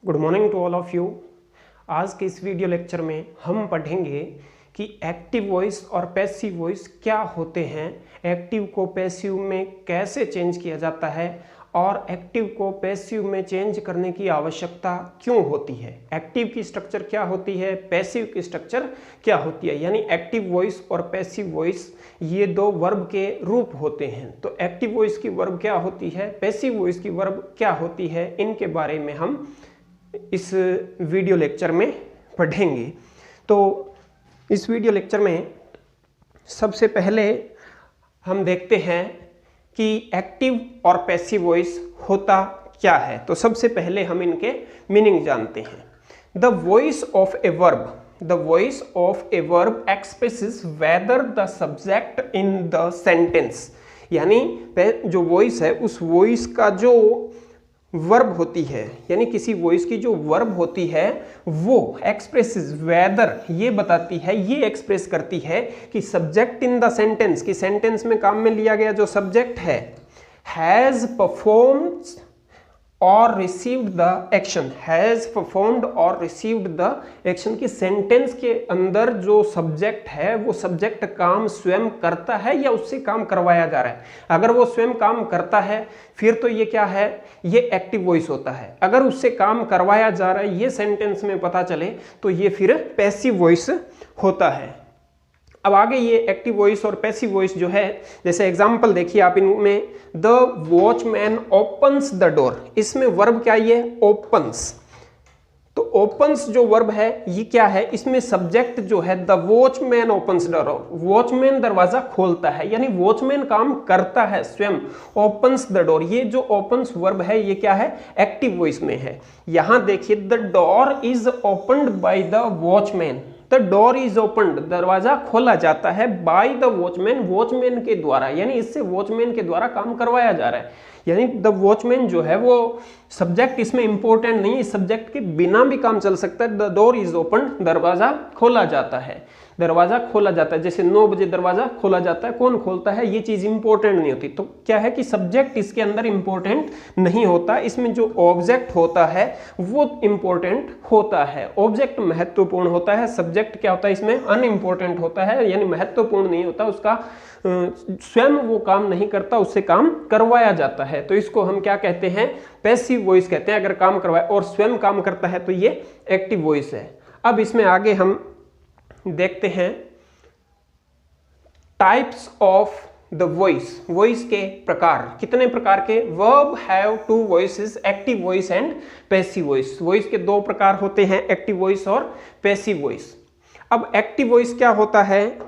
Good morning to all of you. आज के इस वीडियो लेक्चर में हम पढ़ेंगे कि एक्टिव वॉइस और पैसिव वॉइस क्या होते हैं, एक्टिव को पैसिव में कैसे चेंज किया जाता है और एक्टिव को पैसिव में चेंज करने की आवश्यकता क्यों होती है। एक्टिव की स्ट्रक्चर क्या होती है, पैसिव की स्ट्रक्चर क्या होती है, यानी एक्टिव वॉइस और पैसिव वॉइस ये दो वर्ब के रूप होते हैं। तो एक्टिव वॉइस की वर्ब क्या होती है, पैसिव वॉइस की वर्ब क्या होती है, इनके बारे में हम इस वीडियो लेक्चर में पढ़ेंगे। तो इस वीडियो लेक्चर में सबसे पहले हम देखते हैं कि एक्टिव और पैसिव वॉइस होता क्या है। तो सबसे पहले हम इनके मीनिंग जानते हैं। The voice of a verb, the voice of a verb expresses whether the subject in the sentence, यानी जो वॉइस है उस वॉइस का जो वर्ब होती है, यानी किसी वॉइस की जो वर्ब होती है वो एक्सप्रेसेस वेदर, ये बताती है, ये एक्सप्रेस करती है कि सब्जेक्ट इन द सेंटेंस, कि सेंटेंस में काम में लिया गया जो सब्जेक्ट है हैज परफॉर्म्ड और received the action, has performed और रिसीव्ड द एक्शन, की सेंटेंस के अंदर जो सब्जेक्ट है वो सब्जेक्ट काम स्वयं करता है या उससे काम करवाया जा रहा है। अगर वो स्वयं काम करता है फिर तो ये क्या है, ये एक्टिव वॉइस होता है। अगर उससे काम करवाया जा रहा है ये सेंटेंस में पता चले तो ये फिर पैसिव वॉइस होता है। अब आगे ये एक्टिव वॉइस और पैसिव वॉइस जो है, जैसे एग्जांपल देखिए आप इनमें, the watchman opens the door, इसमें वर्ब क्या ये ओपन्स। तो ओपन्स जो वर्ब है ये क्या है, इसमें सब्जेक्ट जो है the watchman opens the door, watchman दरवाजा खोलता है, यानी वॉचमैन काम करता है स्वयं। ओपन्स द डोर, ये जो ओपन्स वर्ब है ये क्या है, एक्टिव वॉइस में है। यहां देखिए the door is opened by the watchman, the door is opened, दरवाजा खोला जाता है बाय द वॉचमैन, वॉचमैन के द्वारा, यानी इससे वॉचमैन के द्वारा काम करवाया जा रहा है। यानी द वॉचमैन जो है वो सब्जेक्ट इसमें इंपॉर्टेंट नहीं है, इस सब्जेक्ट के बिना भी काम चल सकता है। द डोर इज ओपन्ड, दरवाजा खोला जाता है, दरवाजा खोला जाता है। जैसे 9 बजे दरवाजा खोला जाता है, कौन खोलता है, ये चीज इंपॉर्टेंट नहीं होती। तो क्या है कि सब्जेक्ट इसके अंदर इंपॉर्टेंट नहीं होता, इसमें जो ऑब्जेक्ट होता है वो इंपॉर्टेंट होता है। ऑब्जेक्ट महत्वपूर्ण होता है, सब्जेक्ट क्या होता है इसमें अनइम्पोर्टेंट होता है, यानी महत्वपूर्ण नहीं होता, उसका स्वयं वो काम नहीं करता, उससे काम करवाया जाता है। तो इसको हम क्या कहते हैं, पैसिव वॉइस कहते हैं। अगर काम करवाए और स्वयं काम करता है तो ये एक्टिव वॉइस है। अब इसमें आगे हम देखते हैं types of the voice, voice के प्रकार, कितने प्रकार के। Verb have two voices, active voice and passive voice. Voice के दो प्रकार होते हैं, एक्टिव वॉइस और पैसिव वॉइस। अब एक्टिव वॉइस क्या होता है,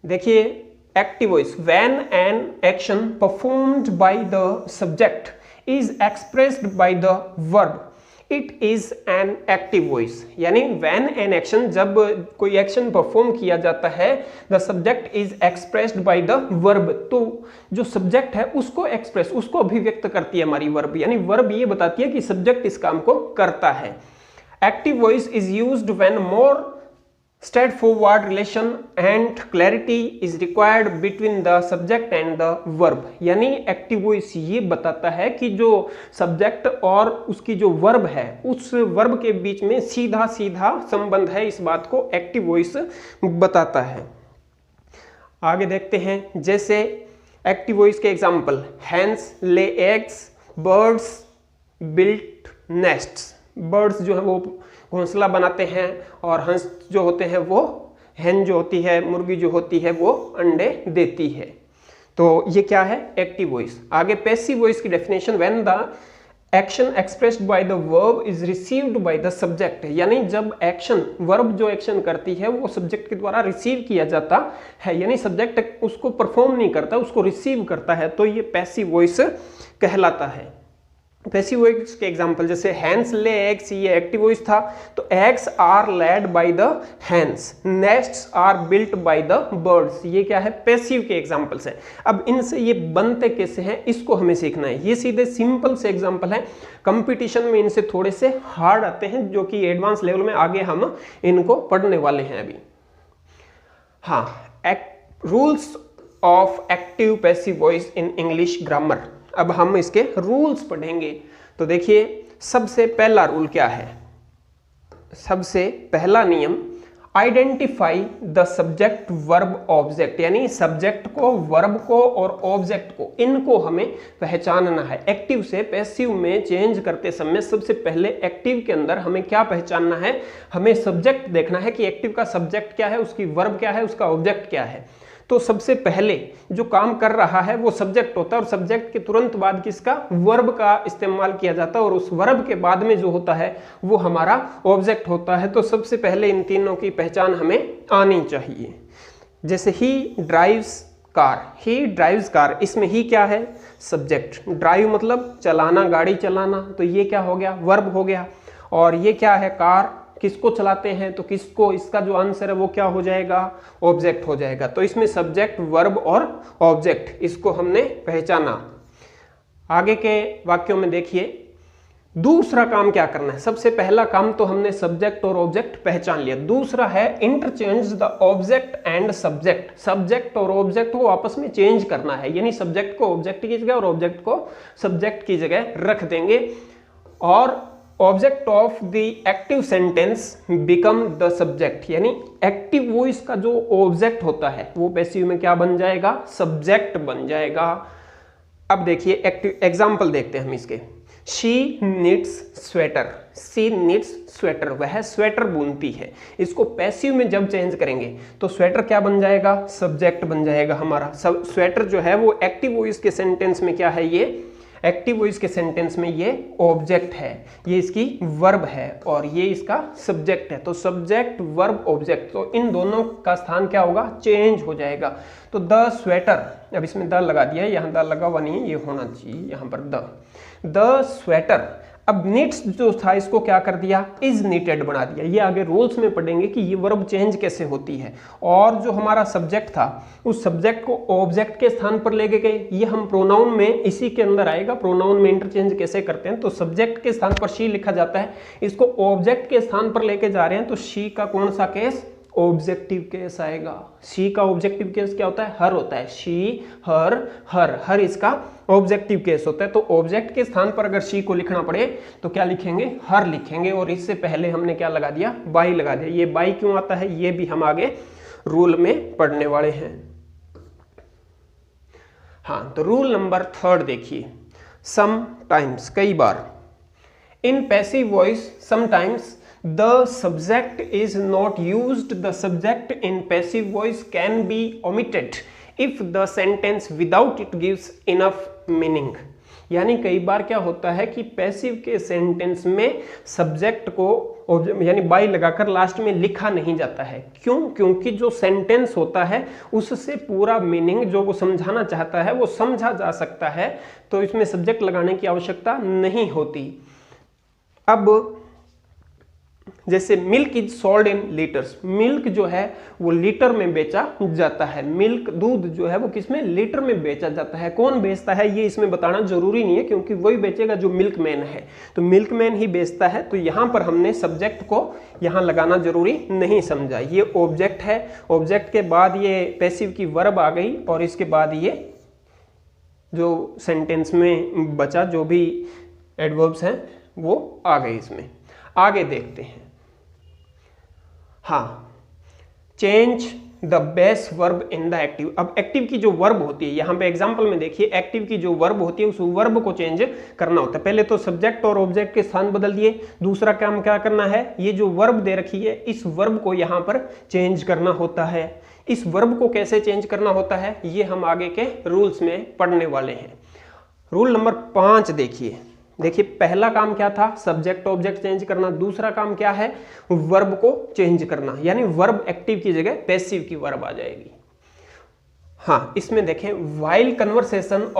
देखिए active voice, when an action performed by the subject is expressed by the verb it is an active voice, यानी व्हेन एन एक्शन, जब कोई एक्शन परफॉर्म किया जाता है, the subject is expressed by the verb, तो जो subject है उसको एक्सप्रेस, उसको अभिव्यक्त करती है हमारी वर्ब, यानी वर्ब ये बताती है कि सब्जेक्ट इस काम को करता है। Active voice is used when more straightforward relation and clarity is required between the subject and the verb, यानी एक्टिव वॉइस ये बताता है कि जो सब्जेक्ट और उसकी जो वर्ब है उस वर्ब के बीच में सीधा सीधा संबंध है, इस बात को एक्टिव वॉइस बताता है। आगे देखते हैं, जैसे एक्टिव वॉइस के example, hens lay eggs, birds built nests, birds जो है वो घोंसला बनाते हैं और हंस जो होते हैं वो, हैन जो होती है, मुर्गी जो होती है वो अंडे देती है। तो ये क्या है, एक्टिव वॉइस। आगे पैसिव वॉइस की definition, when the action expressed by the verb is received by the subject, यानी जब एक्शन, वर्ब जो एक्शन करती है वो सब्जेक्ट के द्वारा रिसीव किया जाता है, यानी सब्जेक्ट उसको परफॉर्म नहीं करता, उसको रिसीव करता है, तो ये पैसिव वॉइस कहलाता है। पैसिव वॉइस के एग्जांपल, जैसे हैंस ले एग्स, ये एक्टिव वॉइस था, तो eggs are laid by the hens, nests are built by the birds, ये क्या है, पैसिव के एग्जांपल्स है। अब इनसे ये बनते कैसे हैं इसको हमें सीखना है। ये सीधे सिंपल से एग्जांपल है, कंपटीशन में इनसे थोड़े से हार्ड आते हैं, जो कि एडवांस लेवल में आगे हम इनको पढ़ने वाले हैं अभी। हाँ, rules of active passive voice in English grammar, अब हम इसके रूल्स पढ़ेंगे। तो देखिए सबसे पहला रूल क्या है, सबसे पहला नियम, identify the subject verb object, यानी सब्जेक्ट को, वर्ब को और ऑब्जेक्ट को, इनको हमें पहचानना है। एक्टिव से पैसिव में चेंज करते समय सबसे पहले एक्टिव के अंदर हमें क्या पहचानना है, हमें सब्जेक्ट देखना है कि एक्टिव का सब्जेक्ट क्या है, उसकी वर्ब क्या है, उसका ऑब्जेक्ट क्या है। तो सबसे पहले जो काम कर रहा है वो सब्जेक्ट होता है और सब्जेक्ट के तुरंत बाद किसका, वर्ब का इस्तेमाल किया जाता है और उस वर्ब के बाद में जो होता है वो हमारा ऑब्जेक्ट होता है। तो सबसे पहले इन तीनों की पहचान हमें आनी चाहिए। जैसे ही ड्राइव्स कार, ही ड्राइव्स कार, इसमें ही क्या है, सब्जेक्ट। ड्राइव मतलब चलाना, गाड़ी चलाना, तो ये क्या हो गया, वर्ब हो गया। और ये क्या है, कार, किसको चलाते हैं, तो किसको, इसका जो आंसर है वो क्या हो जाएगा, ऑब्जेक्ट हो जाएगा। तो इसमें सब्जेक्ट, वर्ब और ऑब्जेक्ट, इसको हमने पहचाना। आगे के वाक्यों में देखिए दूसरा काम क्या करना है। सबसे पहला काम तो हमने सब्जेक्ट और ऑब्जेक्ट पहचान लिया। दूसरा है interchange the object and subject. Subject और ऑब्जेक्ट को आपस में चेंज करना है, यानी सब्जेक्ट को ऑब्जेक्ट की जगह और ऑब्जेक्ट को सब्जेक्ट की जगह रख देंगे। और object of the active sentence become the subject, यानी एक्टिव वॉइस का जो ऑब्जेक्ट होता है वो पैसिव में क्या बन जाएगा, सब्जेक्ट बन जाएगा। अब देखिए एक्टिव एग्जाम्पल देखते हैं हम इसके। She needs sweater, she needs sweater, वह स्वेटर बुनती है। इसको पैसिव में जब चेंज करेंगे तो स्वेटर क्या बन जाएगा, सब्जेक्ट बन जाएगा हमारा। स्वेटर जो है वो एक्टिव वॉइस के सेंटेंस में क्या है, ये एक्टिव वॉइस के सेंटेंस में ये ऑब्जेक्ट है, ये इसकी वर्ब है और ये इसका सब्जेक्ट है। तो सब्जेक्ट, वर्ब, ऑब्जेक्ट, तो इन दोनों का स्थान क्या होगा, चेंज हो जाएगा। तो द स्वेटर, अब इसमें द लगा दिया है, यहाँ द लगा हुआ नहीं है, ये होना चाहिए यहाँ पर द स्वेटर। अब नीड्स जो था इसको क्या कर दिया, इज नीटेड बना दिया। ये आगे रूल्स में पढ़ेंगे कि ये वर्ब चेंज कैसे होती है। और जो हमारा सब्जेक्ट था उस सब्जेक्ट को ऑब्जेक्ट के स्थान पर लेके गए, ये हम प्रोनाउन में इसी के अंदर आएगा। प्रोनाउन में इंटरचेंज कैसे करते हैं, तो सब्जेक्ट के स्थान पर शी लिखा जाता है, इसको ऑब्जेक्ट के स्थान पर लेके जा रहे हैं तो शी का कौन सा केस, ऑब्जेक्टिव केस आएगा। शी का ऑब्जेक्टिव केस क्या होता है, हर होता है। शी, हर, हर इसका ऑब्जेक्टिव केस होता है। तो ऑब्जेक्ट के स्थान पर अगर शी को लिखना पड़े तो क्या लिखेंगे, हर लिखेंगे। और इससे पहले हमने क्या लगा दिया, बाई लगा दिया। ये बाई क्यों आता है ये भी हम आगे रूल में पढ़ने वाले हैं। हाँ, तो रूल नंबर 3 देखिए, समटाइम्स, कई बार। In passive voice sometimes the subject is not used. The subject in passive voice can be omitted if the sentence without it gives enough meaning. यानी कई बार क्या होता है कि पैसिव के सेंटेंस में सब्जेक्ट को यानी बाई लगाकर लास्ट में लिखा नहीं जाता है। क्यों, क्योंकि जो सेंटेंस होता है उससे पूरा मीनिंग जो वो समझाना चाहता है वो समझा जा सकता है, तो इसमें सब्जेक्ट लगाने की आवश्यकता नहीं होती। अब जैसे milk is sold in litres, milk जो है वो लीटर में बेचा जाता है। मिल्क, दूध जो है वो किसमें, लीटर में बेचा जाता है। कौन बेचता है ये इसमें बताना जरूरी नहीं है, क्योंकि वही बेचेगा जो मिल्कमैन है, तो मिल्कमैन ही बेचता है। तो यहाँ पर हमने सब्जेक्ट को यहाँ लगाना जरूरी नहीं समझा। ये ऑब्जेक्ट है, ऑब्जेक्ट के बाद ये पैसिव की वर्ब आ गई और इसके बाद ये जो सेंटेंस में बचा जो भी एडवर्ब्स हैं वो आ गए इसमें। आगे देखते हैं। हाँ, change the base verb in the active. अब एक्टिव की जो वर्ब होती है, यहाँ पे एग्जांपल में देखिए, एक्टिव की जो वर्ब होती है उस वर्ब को चेंज करना होता है। पहले तो सब्जेक्ट और ऑब्जेक्ट के स्थान बदल दिए। दूसरा काम क्या करना है, ये जो वर्ब दे रखी है इस वर्ब को यहाँ पर चेंज करना होता है। इस वर्ब को कैसे चेंज करना होता है ये हम आगे के रूल्स में पढ़ने वाले हैं। रूल नंबर 5 देखिए। पहला काम क्या था, सब्जेक्ट ऑब्जेक्ट चेंज करना। दूसरा काम क्या है, वर्ब को चेंज करना, यानी वर्ब एक्टिव की जगह पैसिव की वर्ब आ जाएगी। हाँ, इसमें देखें, while conversion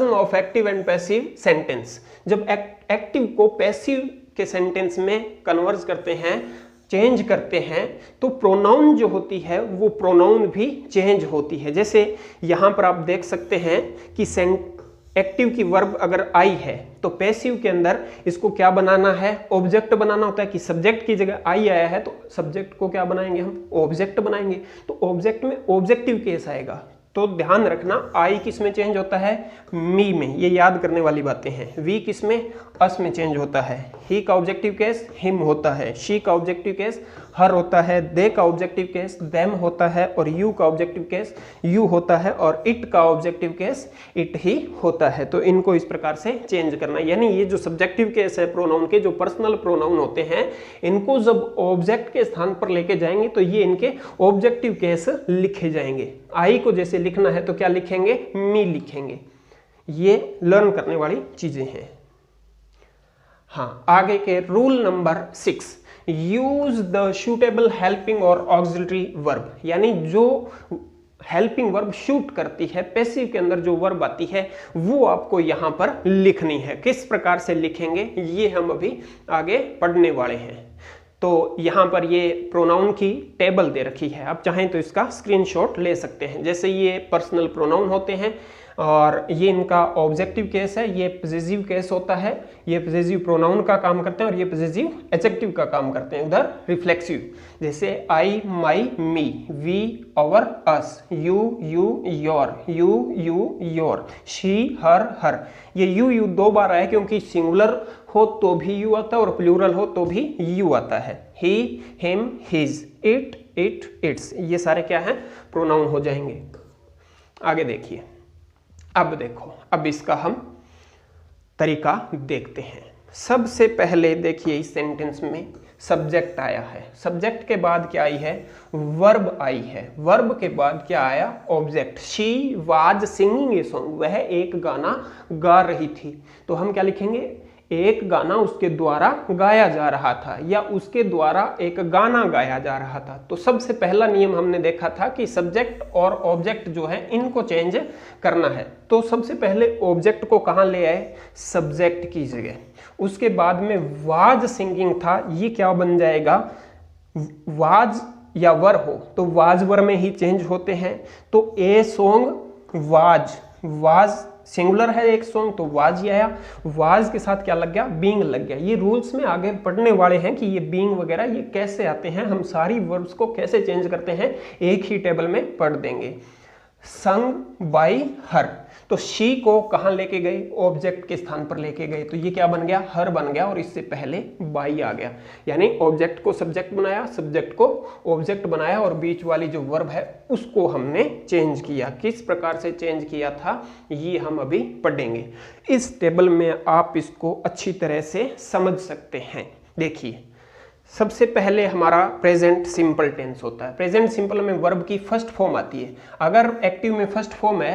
of active and passive sentence. जब एक्टिव को पैसिव के सेंटेंस में कन्वर्ज करते हैं, चेंज करते हैं, तो प्रोनाउन जो होती है वो प्रोनाउन भी चेंज होती है। जैसे यहां पर आप देख सकते हैं कि एक्टिव की वर्ब अगर आई है तो पैसिव के अंदर इसको क्या बनाना है, ऑब्जेक्ट बनाना होता है। कि सब्जेक्ट की जगह आई आया है तो सब्जेक्ट को क्या बनाएंगे हम, ऑब्जेक्ट बनाएंगे। तो ऑब्जेक्ट में ऑब्जेक्टिव केस आएगा। तो ध्यान रखना आई किस में चेंज होता है, मी में, ये याद करने वाली बातें हैं। वी किस में, अस में चेंज होता है। ही का ऑब्जेक्टिव केस हिम होता है, शी का ऑब्जेक्टिव केस हर होता है, दे का ऑब्जेक्टिव केस देम होता है, और यू का ऑब्जेक्टिव केस यू होता है, और इट का ऑब्जेक्टिव केस इट ही होता है। तो इनको इस प्रकार से चेंज करना, यानी ये जो सब्जेक्टिव केस है प्रोनाउन के, जो पर्सनल प्रोनाउन होते हैं, इनको जब ऑब्जेक्ट के स्थान पर लेके जाएंगे तो ये इनके ऑब्जेक्टिव केस लिखे जाएंगे। आई को जैसे लिखना है तो क्या लिखेंगे, मी लिखेंगे। ये लर्न करने वाली चीजें हैं। हाँ, आगे के rule number 6, use the suitable helping और ऑक्सिलरी वर्ब, यानी जो हेल्पिंग वर्ब शूट करती है, पैसिव के अंदर जो वर्ब आती है वो आपको यहां पर लिखनी है। किस प्रकार से लिखेंगे ये हम अभी आगे पढ़ने वाले हैं। तो यहाँ पर ये प्रोनाउन की टेबल दे रखी है, आप चाहें तो इसका स्क्रीनशॉट ले सकते हैं। जैसे ये पर्सनल प्रोनाउन होते हैं और ये इनका ऑब्जेक्टिव केस है, ये पॉसेसिव केस होता है, ये पॉसेसिव प्रोनाउन का काम करते हैं और ये पॉसेसिव एडजेक्टिव का काम करते हैं। उधर रिफ्लेक्सिव, जैसे I my me, we our us, you you your, you your, she her her. ये यू दो बार आया क्योंकि सिंगुलर हो तो भी यू आता है और प्लूरल हो तो भी यू आता है। ही हिम हिज, इट इट्स, ये सारे क्या हैं, प्रोनाउन हो जाएंगे। आगे देखिए, अब देखो, अब इसका हम तरीका देखते हैं। सबसे पहले देखिए इस सेंटेंस में सब्जेक्ट आया है, सब्जेक्ट के बाद क्या आई है, वर्ब आई है, वर्ब के बाद क्या आया, object. She was singing a song, वह एक गाना गा रही थी। तो हम क्या लिखेंगे, एक गाना उसके द्वारा गाया जा रहा था या उसके द्वारा एक गाना गाया जा रहा था। तो सबसे पहला नियम हमने देखा था कि सब्जेक्ट और ऑब्जेक्ट जो है इनको चेंज करना है। तो सबसे पहले ऑब्जेक्ट को कहाँ ले आए, सब्जेक्ट की जगह। उसके बाद में वाज सिंगिंग था, ये क्या बन जाएगा, वाज या वर हो तो वाज वर में ही चेंज होते हैं। तो a song was, was singular है एक सॉन्ग तो वाज ही आया, वाज के साथ क्या लग गया, बीइंग लग गया। ये रूल्स में आगे पढ़ने वाले हैं कि ये बीइंग वगैरह ये कैसे आते हैं, हम सारी वर्ब्स को कैसे चेंज करते हैं एक ही टेबल में पढ़ देंगे। संग बाय हर, तो शी को कहाँ लेके गए, ऑब्जेक्ट के स्थान पर लेके गए, तो ये क्या बन गया, हर बन गया और इससे पहले बाई आ गया। यानी ऑब्जेक्ट को सब्जेक्ट बनाया, सब्जेक्ट को ऑब्जेक्ट बनाया और बीच वाली जो वर्ब है उसको हमने चेंज किया। किस प्रकार से चेंज किया था ये हम अभी पढ़ेंगे। इस टेबल में आप इसको अच्छी तरह से समझ सकते हैं। देखिए, सबसे पहले हमारा प्रेजेंट सिंपल टेंस होता है। प्रेजेंट सिंपल में वर्ब की फर्स्ट फॉर्म आती है। अगर एक्टिव में फर्स्ट फॉर्म है